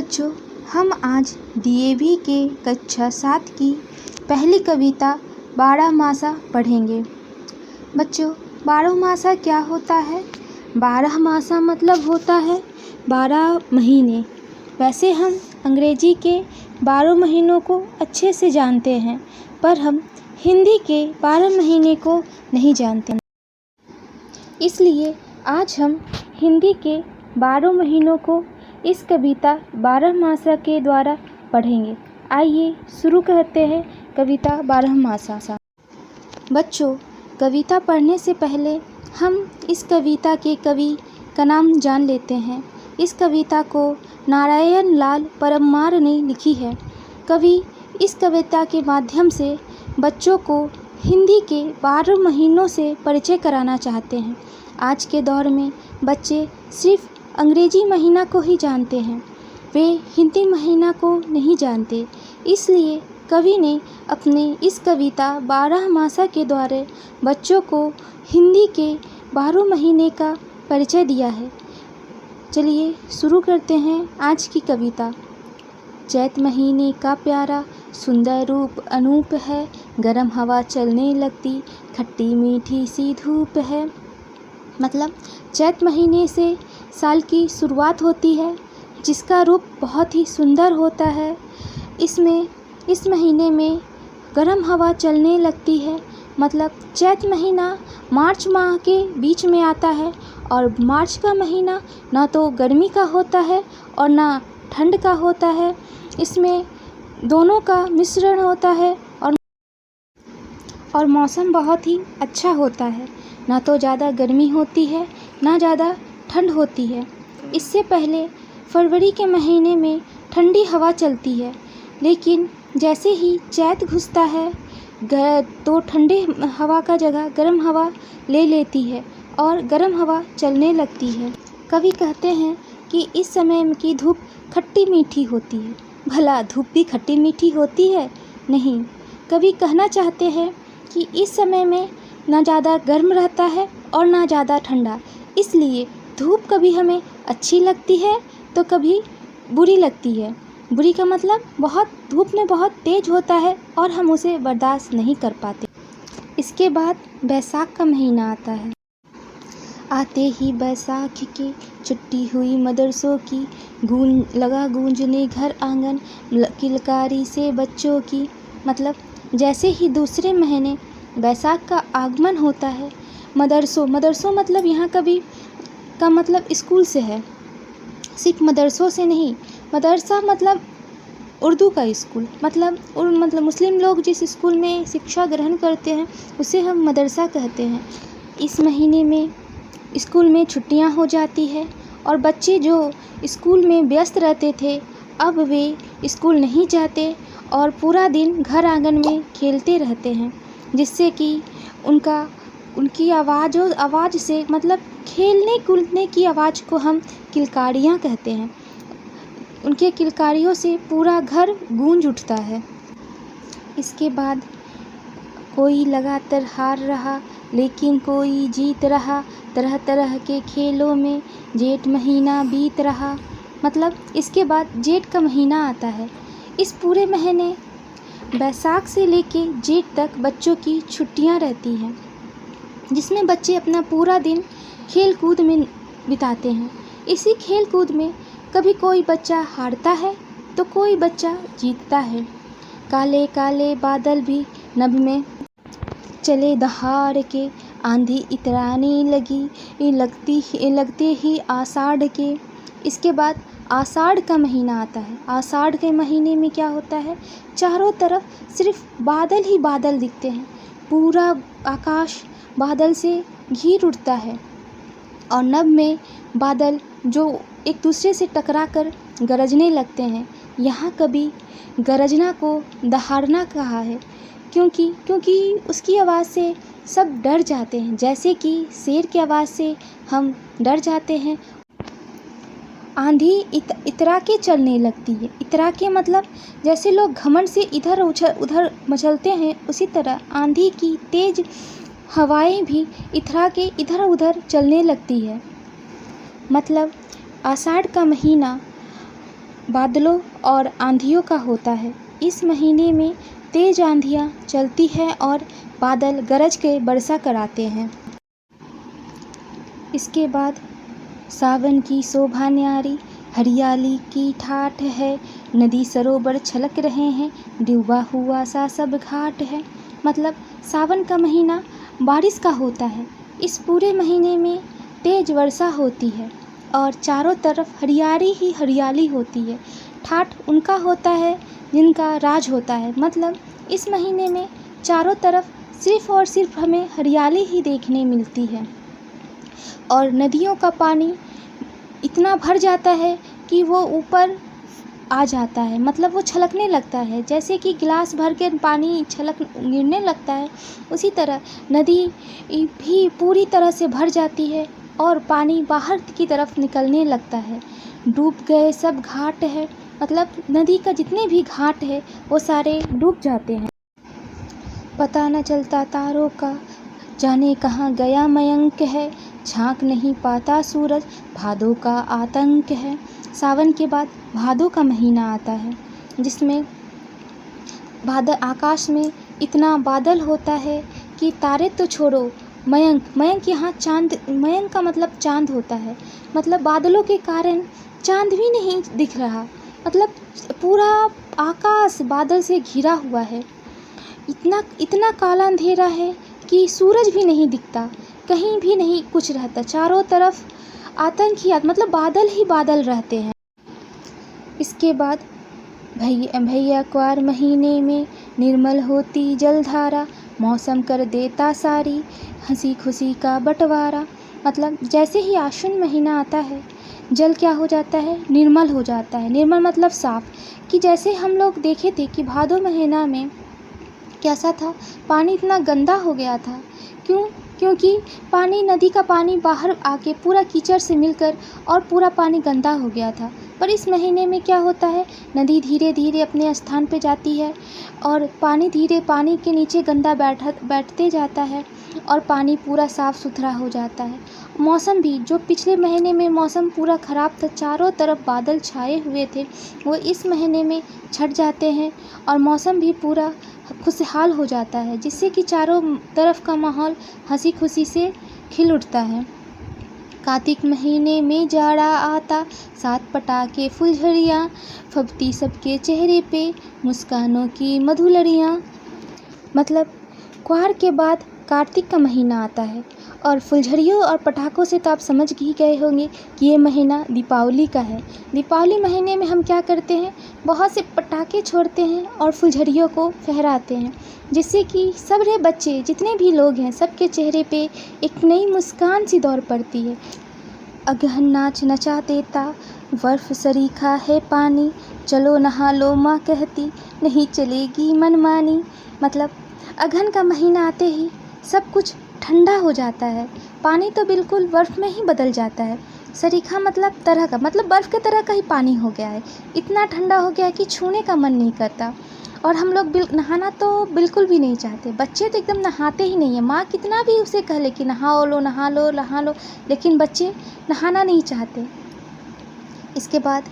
बच्चों, हम आज डीएवी के कक्षा 7 की पहली कविता बारहमासा पढ़ेंगे। बच्चों, बारहमासा क्या होता है? बारहमासा मतलब होता है 12 महीने। वैसे हम अंग्रेजी के 12 महीनों को अच्छे से जानते हैं, पर हम हिंदी के 12 महीने को नहीं जानते। इसलिए आज हम हिंदी के 12 महीनों को इस कविता बारहमासा के द्वारा पढ़ेंगे। आइए शुरू करते हैं कविता बारहमासा। बच्चों, कविता पढ़ने से पहले हम इस कविता के कवि का नाम जान लेते हैं। इस कविता को नारायण लाल परमार ने लिखी है। कवि इस कविता के माध्यम से बच्चों को हिंदी के 12 महीनों से परिचय कराना चाहते हैं। आज के दौर में बच्चे सिर्फ अंग्रेजी महीना को ही जानते हैं, वे हिंदी महीना को नहीं जानते। इसलिए कवि ने अपने इस कविता बारहमासा के द्वारा बच्चों को हिंदी के 12 महीने का परिचय दिया है। चलिए शुरू करते हैं आज की कविता। चैत महीने का प्यारा सुंदर रूप अनूप है, गर्म हवा चलने लगती खट्टी मीठी सी धूप है। मतलब चैत महीने से साल की शुरुआत होती है, जिसका रूप बहुत ही सुंदर होता है। इस महीने में गर्म हवा चलने लगती है। मतलब चैत महीना मार्च माह के बीच में आता है, और मार्च का महीना ना तो गर्मी का होता है और ना ठंड का होता है। इसमें दोनों का मिश्रण होता है और मौसम बहुत ही अच्छा होता है। ना तो ज़्यादा गर्मी होती है, ना ज़्यादा ठंड होती है। इससे पहले फरवरी के महीने में ठंडी हवा चलती है, लेकिन जैसे ही चैत घुसता है तो ठंडी हवा का जगह गर्म हवा ले लेती है और गर्म हवा चलने लगती है। कवि कहते हैं कि इस समय की धूप खट्टी मीठी होती है। भला धूप भी खट्टी मीठी होती है? नहीं। कवि कहना चाहते हैं कि इस समय में ना ज़्यादा गर्म रहता है और ना ज़्यादा ठंडा। इसलिए धूप कभी हमें अच्छी लगती है तो कभी बुरी लगती है। बुरी का मतलब धूप में बहुत तेज़ होता है और हम उसे बर्दाश्त नहीं कर पाते। इसके बाद बैसाख का महीना आता है। आते ही बैसाख के छुट्टी हुई मदरसों की, गूंजने घर आंगन किलकारी से बच्चों की। मतलब जैसे ही दूसरे महीने बैसाख का आगमन होता है, मदरसों मतलब यहाँ कवि का मतलब स्कूल से है, सिर्फ मदरसों से नहीं। मदरसा मतलब उर्दू का स्कूल। मतलब मुस्लिम लोग जिस स्कूल में शिक्षा ग्रहण करते हैं उसे हम मदरसा कहते हैं। इस महीने में स्कूल में छुट्टियां हो जाती है और बच्चे जो स्कूल में व्यस्त रहते थे, अब वे स्कूल नहीं जाते और पूरा दिन घर आंगन में खेलते रहते हैं, जिससे कि उनकी आवाज़ से, मतलब खेलने कूदने की आवाज़ को हम किलकारियाँ कहते हैं। उनके किलकारियों से पूरा घर गूंज उठता है। इसके बाद कोई लगातार हार रहा लेकिन कोई जीत रहा, तरह तरह के खेलों में जेठ महीना बीत रहा। मतलब इसके बाद जेठ का महीना आता है। इस पूरे महीने बैसाख से लेके जेठ तक बच्चों की छुट्टियां रहती हैं, जिसमें बच्चे अपना पूरा दिन खेल कूद में बिताते हैं। इसी खेल कूद में कभी कोई बच्चा हारता है तो कोई बच्चा जीतता है। काले काले बादल भी नभ में चले दहाड़ के, आंधी इतराने लगते ही आषाढ़ के। इसके बाद आषाढ़ का महीना आता है। आषाढ़ के महीने में क्या होता है? चारों तरफ सिर्फ बादल ही बादल दिखते हैं। पूरा आकाश बादल से घिर उठता है और नभ में बादल जो एक दूसरे से टकराकर गरजने लगते हैं। यहाँ कभी गरजना को दहाड़ना कहा है, क्योंकि उसकी आवाज़ से सब डर जाते हैं, जैसे कि शेर की आवाज़ से हम डर जाते हैं। आंधी इतरा के चलने लगती है। इतरा के मतलब जैसे लोग घमंड से इधर उधर मचलते हैं, उसी तरह आंधी की तेज़ हवाएं भी इतरा के इधर उधर चलने लगती है। मतलब आषाढ़ का महीना बादलों और आंधियों का होता है। इस महीने में तेज आंधियाँ चलती हैं और बादल गरज के वर्षा कराते हैं। इसके बाद सावन की शोभा न्यारी, हरियाली की ठाठ है, नदी सरोवर छलक रहे हैं, डूबा हुआ सा सब घाट है। मतलब सावन का महीना बारिश का होता है। इस पूरे महीने में तेज वर्षा होती है और चारों तरफ हरियाली ही हरियाली होती है। ठाठ उनका होता है जिनका राज होता है। मतलब इस महीने में चारों तरफ सिर्फ और सिर्फ हमें हरियाली ही देखने मिलती है और नदियों का पानी इतना भर जाता है कि वो ऊपर आ जाता है। मतलब वो छलकने लगता है, जैसे कि गिलास भर के पानी छलक गिरने लगता है, उसी तरह नदी भी पूरी तरह से भर जाती है और पानी बाहर की तरफ निकलने लगता है। डूब गए सब घाट है। मतलब नदी का जितने भी घाट है वो सारे डूब जाते हैं। पता न चलता तारों का, जाने कहाँ गया मयंक है, झांक नहीं पाता सूरज, भादों का आतंक है। सावन के बाद भादों का महीना आता है जिसमें बादल, आकाश में इतना बादल होता है कि तारे तो छोड़ो, मयंक यहाँ चांद, मयंक का मतलब चांद होता है। मतलब बादलों के कारण चांद भी नहीं दिख रहा। मतलब पूरा आकाश बादल से घिरा हुआ है। इतना काला अंधेरा है कि सूरज भी नहीं दिखता, कहीं भी नहीं कुछ रहता, चारों तरफ आतंक ही मतलब बादल ही बादल रहते हैं। इसके बाद भैया क्वार महीने में निर्मल होती जलधारा, मौसम कर देता सारी हंसी खुशी का बंटवारा। मतलब जैसे ही आश्विन महीना आता है जल क्या हो जाता है, निर्मल हो जाता है। निर्मल मतलब साफ, कि जैसे हम लोग देखे थे कि भादो महीना में कैसा था, पानी इतना गंदा हो गया था। क्योंकि पानी, नदी का पानी बाहर आके पूरा कीचड़ से मिलकर और पूरा पानी गंदा हो गया था। पर इस महीने में क्या होता है, नदी धीरे धीरे अपने स्थान पे जाती है और पानी के नीचे गंदा बैठते जाता है और पानी पूरा साफ़ सुथरा हो जाता है। मौसम भी, जो पिछले महीने में मौसम पूरा ख़राब था, चारों तरफ बादल छाए हुए थे, वो इस महीने में छट जाते हैं और मौसम भी पूरा खुशहाल हो जाता है, जिससे कि चारों तरफ का माहौल हंसी खुशी से खिल उठता है। कार्तिक महीने में जाड़ा आता, सात पटाखे फुलझड़ियाँ, फबती सबके चेहरे पे मुस्कानों की मधुलड़ियाँ। मतलब क्वार के बाद कार्तिक का महीना आता है और फुलझड़ियों और पटाखों से तो आप समझ ही गए होंगे कि ये महीना दीपावली का है। दीपावली महीने में हम क्या करते हैं, बहुत से पटाखे छोड़ते हैं और फुलझड़ियों को फहराते हैं, जिससे कि सारे बच्चे जितने भी लोग हैं सबके चेहरे पे एक नई मुस्कान सी दौड़ पड़ती है। अगहन नाच नचा देता, बर्फ सरीखा है पानी, चलो नहा लो माँ कहती, नहीं चलेगी मनमानी। मतलब अगहन का महीना आते ही सब कुछ ठंडा हो जाता है, पानी तो बिल्कुल बर्फ़ में ही बदल जाता है। सरीखा मतलब तरह का, मतलब बर्फ़ के तरह का ही पानी हो गया है, इतना ठंडा हो गया है कि छूने का मन नहीं करता। और हम लोग नहाना तो बिल्कुल भी नहीं चाहते, बच्चे तो एकदम नहाते ही नहीं है। माँ कितना भी उसे कह ले कि नहा लो नहा लो नहा लो, लेकिन बच्चे नहाना नहीं चाहते। इसके बाद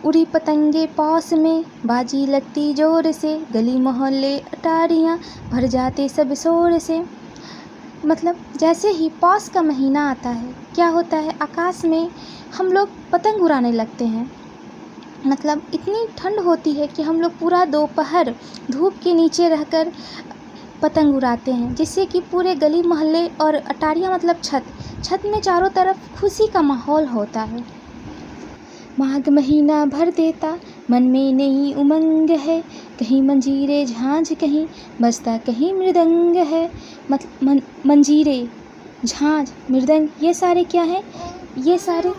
उड़ी पतंगे पौस में, बाजी लगती जोर से, गली मोहल्ले अटारियाँ भर जाते सब शोर से। मतलब जैसे ही पौष का महीना आता है क्या होता है, आकाश में हम लोग पतंग उड़ाने लगते हैं। मतलब इतनी ठंड होती है कि हम लोग पूरा दोपहर धूप के नीचे रहकर पतंग उड़ाते हैं, जिससे कि पूरे गली मोहल्ले और अटारियाँ मतलब छत में चारों तरफ खुशी का माहौल होता है। माघ महीना भर देता, मन में नई उमंग है, कहीं मंजीरे झांझ कहीं बजता कहीं मृदंग है। मतलब मंजीरे, झांझ, मृदंग, ये सारे क्या हैं, ये सारे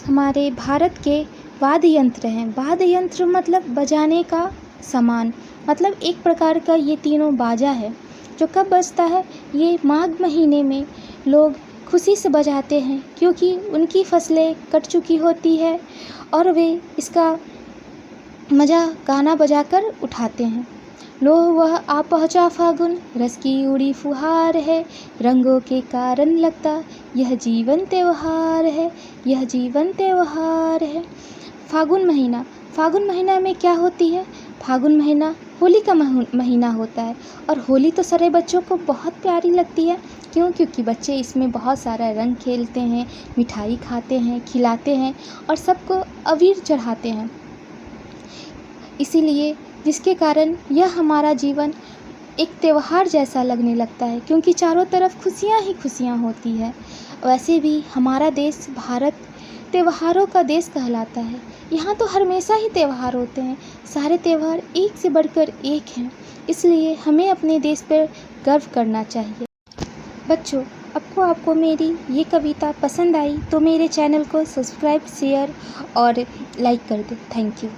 हमारे भारत के वाद्य यंत्र हैं। वाद्य यंत्र मतलब बजाने का सामान, मतलब एक प्रकार का ये तीनों बाजा है जो कब बजता है, ये माघ महीने में लोग खुशी से बजाते हैं, क्योंकि उनकी फसलें कट चुकी होती है और वे इसका मज़ा गाना बजाकर उठाते हैं। लो वह आ पहुँचा फागुन, रस की उड़ी फुहार है, रंगों के कारण लगता यह जीवन त्योहार है, यह जीवन त्योहार है। फागुन महीना। फागुन महीना में क्या होती है? फागुन महीना होली का महीना होता है और होली तो सारे बच्चों को बहुत प्यारी लगती है। क्यों? क्योंकि बच्चे इसमें बहुत सारा रंग खेलते हैं, मिठाई खाते हैं, खिलाते हैं और सबको अबीर चढ़ाते हैं। इसीलिए जिसके कारण यह हमारा जीवन एक त्योहार जैसा लगने लगता है, क्योंकि चारों तरफ खुशियाँ ही खुशियाँ होती है। वैसे भी हमारा देश भारत त्योहारों का देश कहलाता है। यहाँ तो हमेशा ही त्यौहार होते हैं, सारे त्यौहार एक से बढ़कर एक हैं। इसलिए हमें अपने देश पर गर्व करना चाहिए। बच्चों, आपको मेरी ये कविता पसंद आई तो मेरे चैनल को सब्सक्राइब, शेयर और लाइक कर दो। Thank you.